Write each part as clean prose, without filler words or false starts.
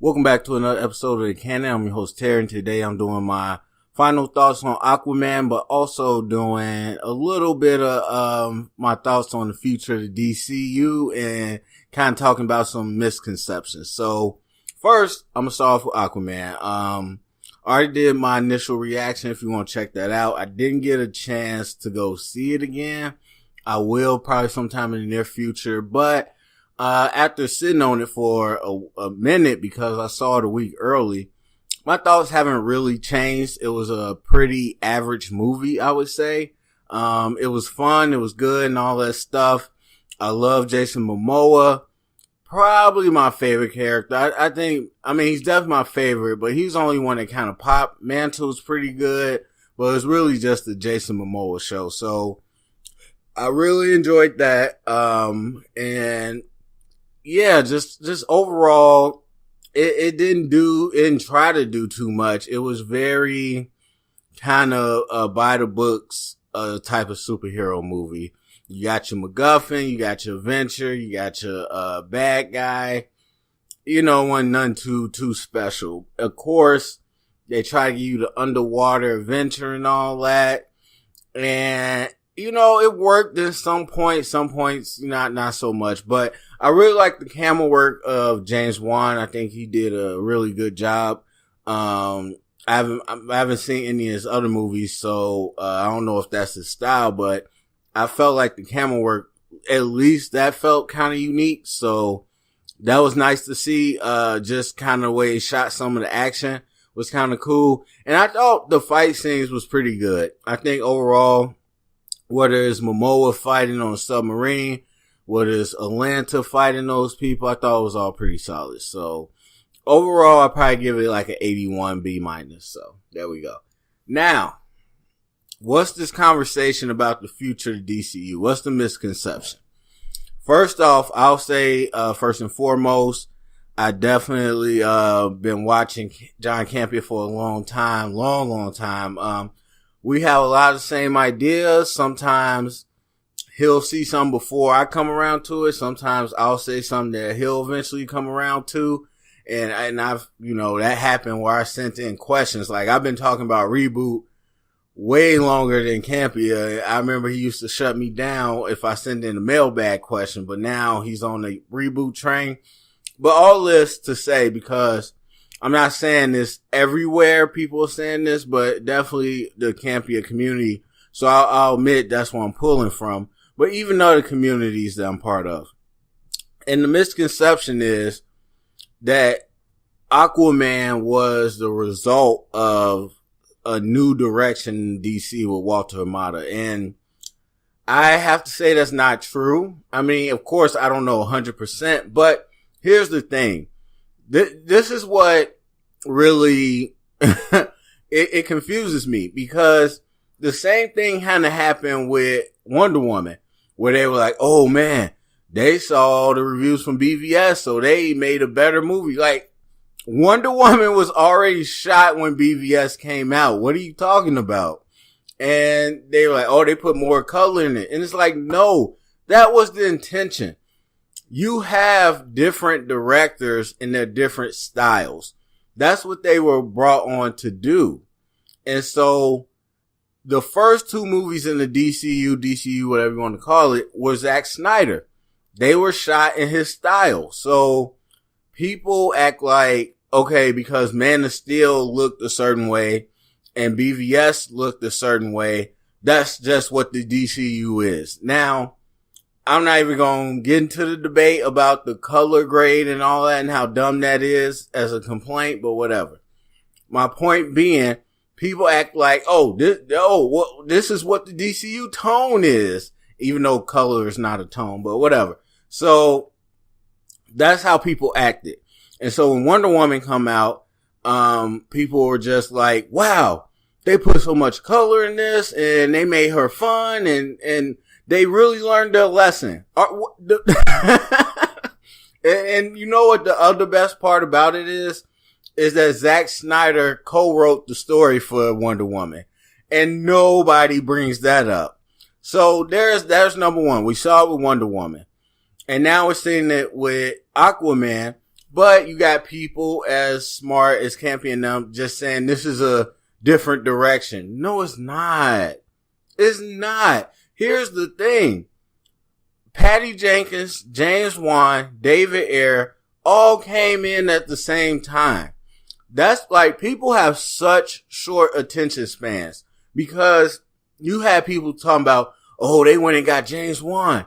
Welcome back to another episode of The Canon. I'm your host, Terry, and today I'm doing my final thoughts on Aquaman, but also doing a little bit of my thoughts on the future of the DCU and kind of talking about some misconceptions. So, first, I'm going to start off with Aquaman. I already did my initial reaction if you want to check that out. I didn't get a chance to go see it again. I will probably sometime in the near future, but after sitting on it for a minute because I saw it a week early, my thoughts haven't really changed. It was a pretty average movie, I would say. It was fun, it was good and all that stuff. I love Jason Momoa. Probably my favorite character. I mean, he's definitely my favorite, but he's the only one that kind of popped. Mantle's pretty good, but it's really just the Jason Momoa show. So I really enjoyed that. And yeah, just overall, it didn't try to do too much. It was very kind of by the books type of superhero movie. You got your MacGuffin, you got your adventure, you got your bad guy. You know, wasn't nothing too special. Of course, they try to give you the underwater adventure and all that. And you know, it worked at some points, not so much, but I really like the camera work of James Wan. I think he did a really good job. I haven't seen any of his other movies, so, I don't know if that's his style, but I felt like the camera work, at least that felt kind of unique. So that was nice to see, just kind of the way he shot some of the action was kind of cool. And I thought the fight scenes was pretty good. I think overall, whether it's Momoa fighting on a submarine, whether it's Atlanta fighting those people, I thought it was all pretty solid. So overall, I'd probably give it like an 81 B-. So there we go. Now, what's this conversation about the future of DCU? What's the misconception? First off, I'll say, first and foremost, I definitely, been watching John Campea for a long time. We have a lot of the same ideas. Sometimes he'll see something before I come around to it. Sometimes I'll say something that he'll eventually come around to. And I've, that happened where I sent in questions. Like I've been talking about reboot way longer than Campea. I remember he used to shut me down if I send in a mailbag question, but now he's on the reboot train. But all this to say, because I'm not saying this everywhere people are saying this, but definitely the Campea community. So I'll admit that's where I'm pulling from. But even other communities that I'm part of. And the misconception is that Aquaman was the result of a new direction in DC with Walter Hamada. And I have to say that's not true. I mean, of course, I don't know 100%, but here's the thing. This is what really, it confuses me because the same thing kind of happened with Wonder Woman where they were like, oh man, they saw the reviews from BVS, so they made a better movie. Like Wonder Woman was already shot when BVS came out. What are you talking about? And they were like, oh, they put more color in it. And it's like, no, that was the intention. You have different directors and their different styles. That's what they were brought on to do. And so the first two movies in the DCU, whatever you want to call it, was Zack Snyder. They were shot in his style. So people act like, okay, because Man of Steel looked a certain way and BVS looked a certain way, that's just what the DCU is. Now, I'm not even going to get into the debate about the color grade and all that and how dumb that is as a complaint, but whatever. My point being, people act like, this is what the DCU tone is, even though color is not a tone, but whatever. So that's how people acted. And so when Wonder Woman come out, people were just like, wow, they put so much color in this and they made her fun and they really learned their lesson. And you know what the other best part about it is that Zack Snyder co-wrote the story for Wonder Woman. And nobody brings that up. So there's number one. We saw it with Wonder Woman. And now we're seeing it with Aquaman. But you got people as smart as Campy and them just saying this is a different direction. No, it's not. It's not. Here's the thing. Patty Jenkins, James Wan, David Ayer all came in at the same time. That's like, people have such short attention spans because you had people talking about, oh, they went and got James Wan.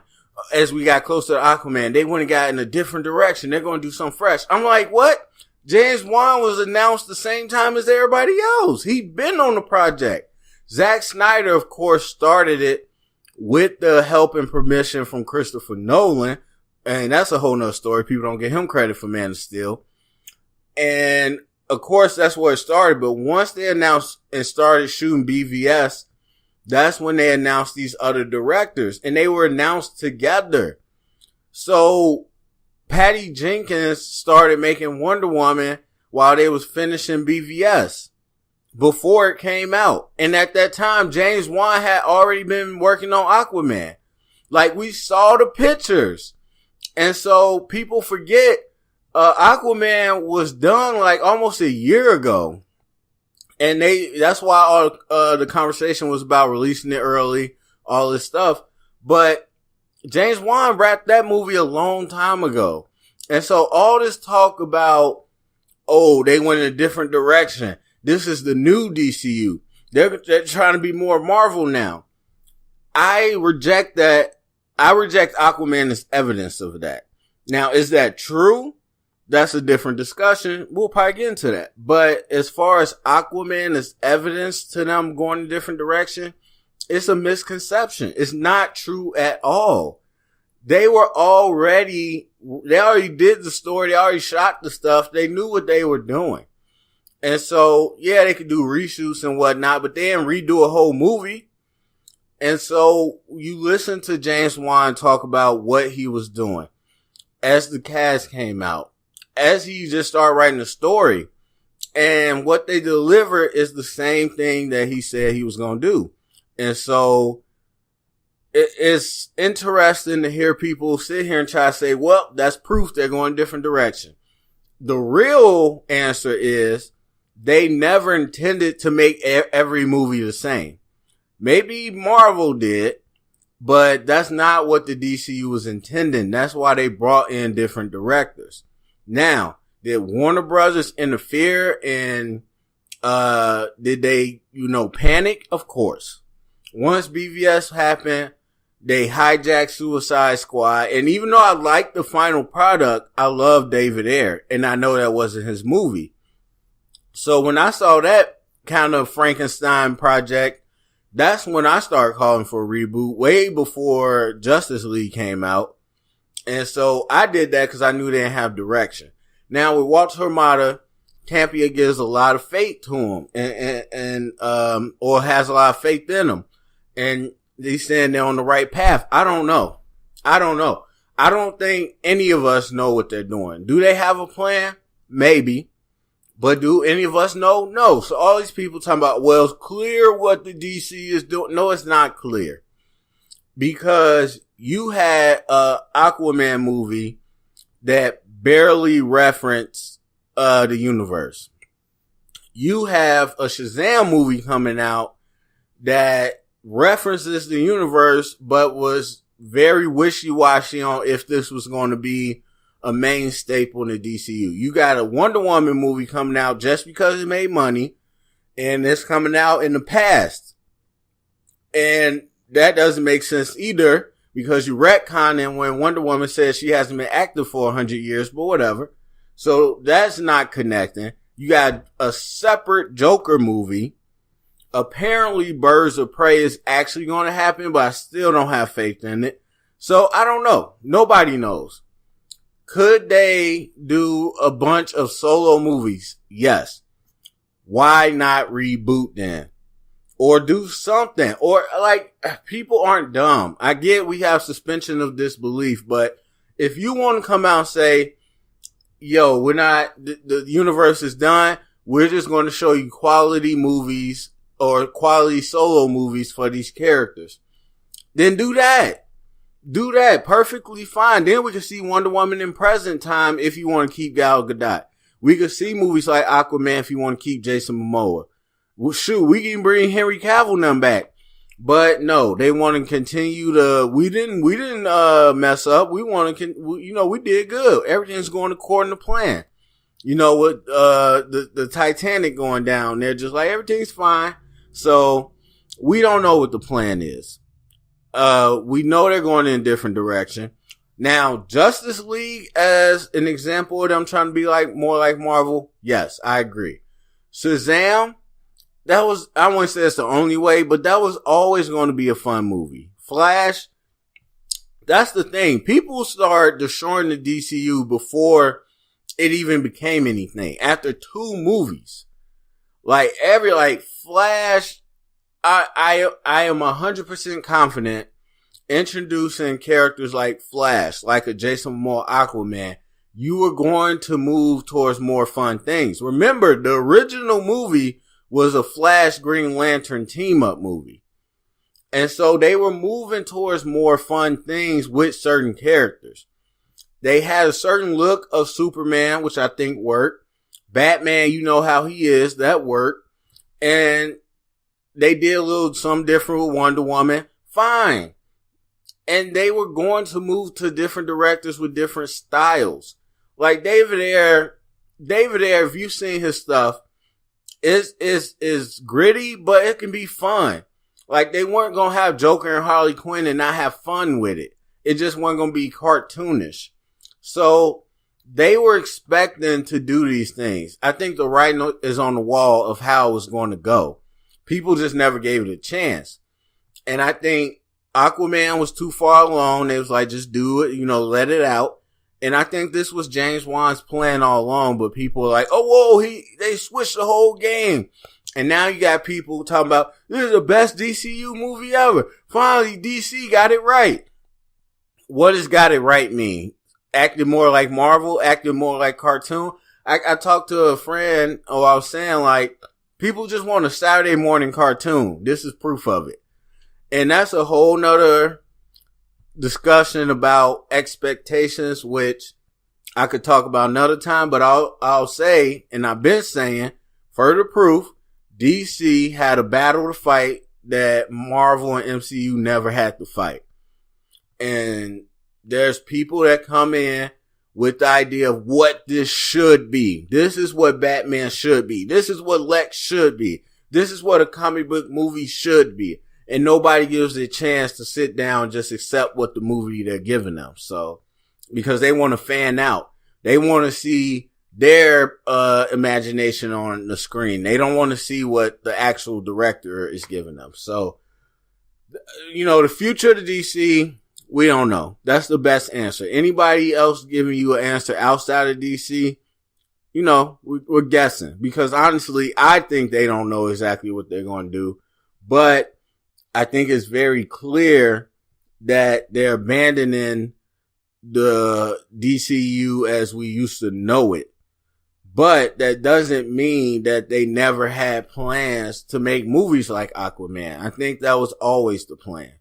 As we got closer to Aquaman, they went and got in a different direction. They're going to do something fresh. I'm like, what? James Wan was announced the same time as everybody else. He'd been on the project. Zack Snyder, of course, started it with the help and permission from Christopher Nolan. And that's a whole nother story. People don't give him credit for Man of Steel. And of course, that's where it started. But once they announced and started shooting BVS, that's when they announced these other directors, and they were announced together. So Patty Jenkins started making Wonder Woman while they was finishing BVS before it came out. And at that time, James Wan had already been working on Aquaman. Like, we saw the pictures. And so people forget, Aquaman was done like almost a year ago. And that's why all, the conversation was about releasing it early, all this stuff. But James Wan wrapped that movie a long time ago. And so all this talk about, oh, they went in a different direction. This is the new DCU. They're trying to be more Marvel now. I reject that. I reject Aquaman as evidence of that. Now, is that true? That's a different discussion. We'll probably get into that. But as far as Aquaman is evidence to them going a different direction, it's a misconception. It's not true at all. They already did the story. They already shot the stuff. They knew what they were doing. And so, yeah, they could do reshoots and whatnot, but they didn't redo a whole movie. And so you listen to James Wan talk about what he was doing as the cast came out, as he just started writing the story, and what they deliver is the same thing that he said he was going to do. And so it's interesting to hear people sit here and try to say, well, that's proof they're going a different direction. The real answer is they never intended to make every movie the same. Maybe Marvel did, but that's not what the DCU was intending. That's why they brought in different directors. Now, did Warner Brothers interfere and, did they, panic? Of course. Once BVS happened, they hijacked Suicide Squad. And even though I liked the final product, I love David Ayer. And I know that wasn't his movie. So when I saw that kind of Frankenstein project, that's when I started calling for a reboot, way before Justice League came out. And so I did that because I knew they didn't have direction. Now with Walter Hamada, Campia gives a lot of faith to him and or has a lot of faith in him. And he's saying they're on the right path. I don't know. I don't think any of us know what they're doing. Do they have a plan? Maybe. But do any of us know? No. So all these people talking about, well, it's clear what the DC is doing. No, it's not clear. Because you had a Aquaman movie that barely referenced the universe. You have a Shazam movie coming out that references the universe, but was very wishy-washy on if this was going to be a main staple in the DCU. You got a Wonder Woman movie coming out just because it made money, and it's coming out in the past. And that doesn't make sense either, because you retconning when Wonder Woman says she hasn't been active for 100 years, but whatever. So that's not connecting. You got a separate Joker movie. Apparently Birds of Prey is actually going to happen, but I still don't have faith in it. So I don't know. Nobody knows. Could they do a bunch of solo movies? Yes. Why not reboot then? Or do something. Or like, people aren't dumb. I get we have suspension of disbelief, but if you want to come out and say, yo, the universe is done, we're just going to show you quality movies or quality solo movies for these characters, then do that. Do that. Perfectly fine. Then we can see Wonder Woman in present time if you want to keep Gal Gadot. We could see movies like Aquaman if you want to keep Jason Momoa. Well, shoot, we can bring Henry Cavill them back. But no, they want to continue to, we didn't mess up. We want to, we did good. Everything's going according to plan. With, the Titanic going down, they're just like, everything's fine. So we don't know what the plan is. We know they're going in a different direction. Now, Justice League as an example of them trying to be more like Marvel. Yes, I agree. Shazam, I wouldn't say it's the only way, but that was always going to be a fun movie. Flash, that's the thing. People start destroying the DCU before it even became anything. After 2 movies. Flash, I am 100% confident introducing characters like Flash, like a Jason Momoa Aquaman. You were going to move towards more fun things. Remember, the original movie was a Flash Green Lantern team-up movie. And so they were moving towards more fun things with certain characters. They had a certain look of Superman, which I think worked. Batman, you know how he is, that worked. And they did some different with Wonder Woman. Fine. And they were going to move to different directors with different styles. Like David Ayer, if you've seen his stuff, is gritty, but it can be fun. Like they weren't going to have Joker and Harley Quinn and not have fun with it. It just wasn't going to be cartoonish. So they were expecting to do these things. I think the writing is on the wall of how it was going to go. People just never gave it a chance. And I think Aquaman was too far along. They was like, just do it, let it out. And I think this was James Wan's plan all along, but people were like, oh, whoa, they switched the whole game. And now you got people talking about, this is the best DCU movie ever. Finally, DC got it right. What does got it right mean? Acting more like Marvel, acting more like cartoon. I talked to a friend, I was saying people just want a Saturday morning cartoon. This is proof of it. And that's a whole nother discussion about expectations, which I could talk about another time, but I'll say, and I've been saying, further proof, DC had a battle to fight that Marvel and MCU never had to fight. And there's people that come in with the idea of what this should be. This is what Batman should be. This is what Lex should be. This is what a comic book movie should be. And nobody gives it a chance to sit down and just accept what the movie they're giving them. So, because they want to fan out. They want to see their imagination on the screen. They don't want to see what the actual director is giving them. So, the future of the DC, we don't know. That's the best answer. Anybody else giving you an answer outside of DC, we're guessing. Because honestly, I think they don't know exactly what they're going to do. But I think it's very clear that they're abandoning the DCU as we used to know it. But that doesn't mean that they never had plans to make movies like Aquaman. I think that was always the plan.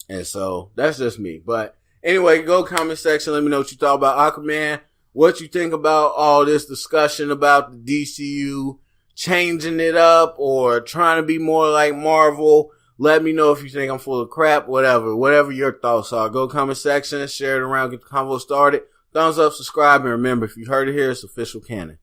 And so that's just me. But anyway, go comment section. Let me know what you thought about Aquaman. What you think about all this discussion about the DCU changing it up or trying to be more like Marvel. Let me know if you think I'm full of crap, whatever your thoughts are. Go comment section, share it around, get the convo started. Thumbs up, subscribe, and remember, if you heard it here, it's official canon.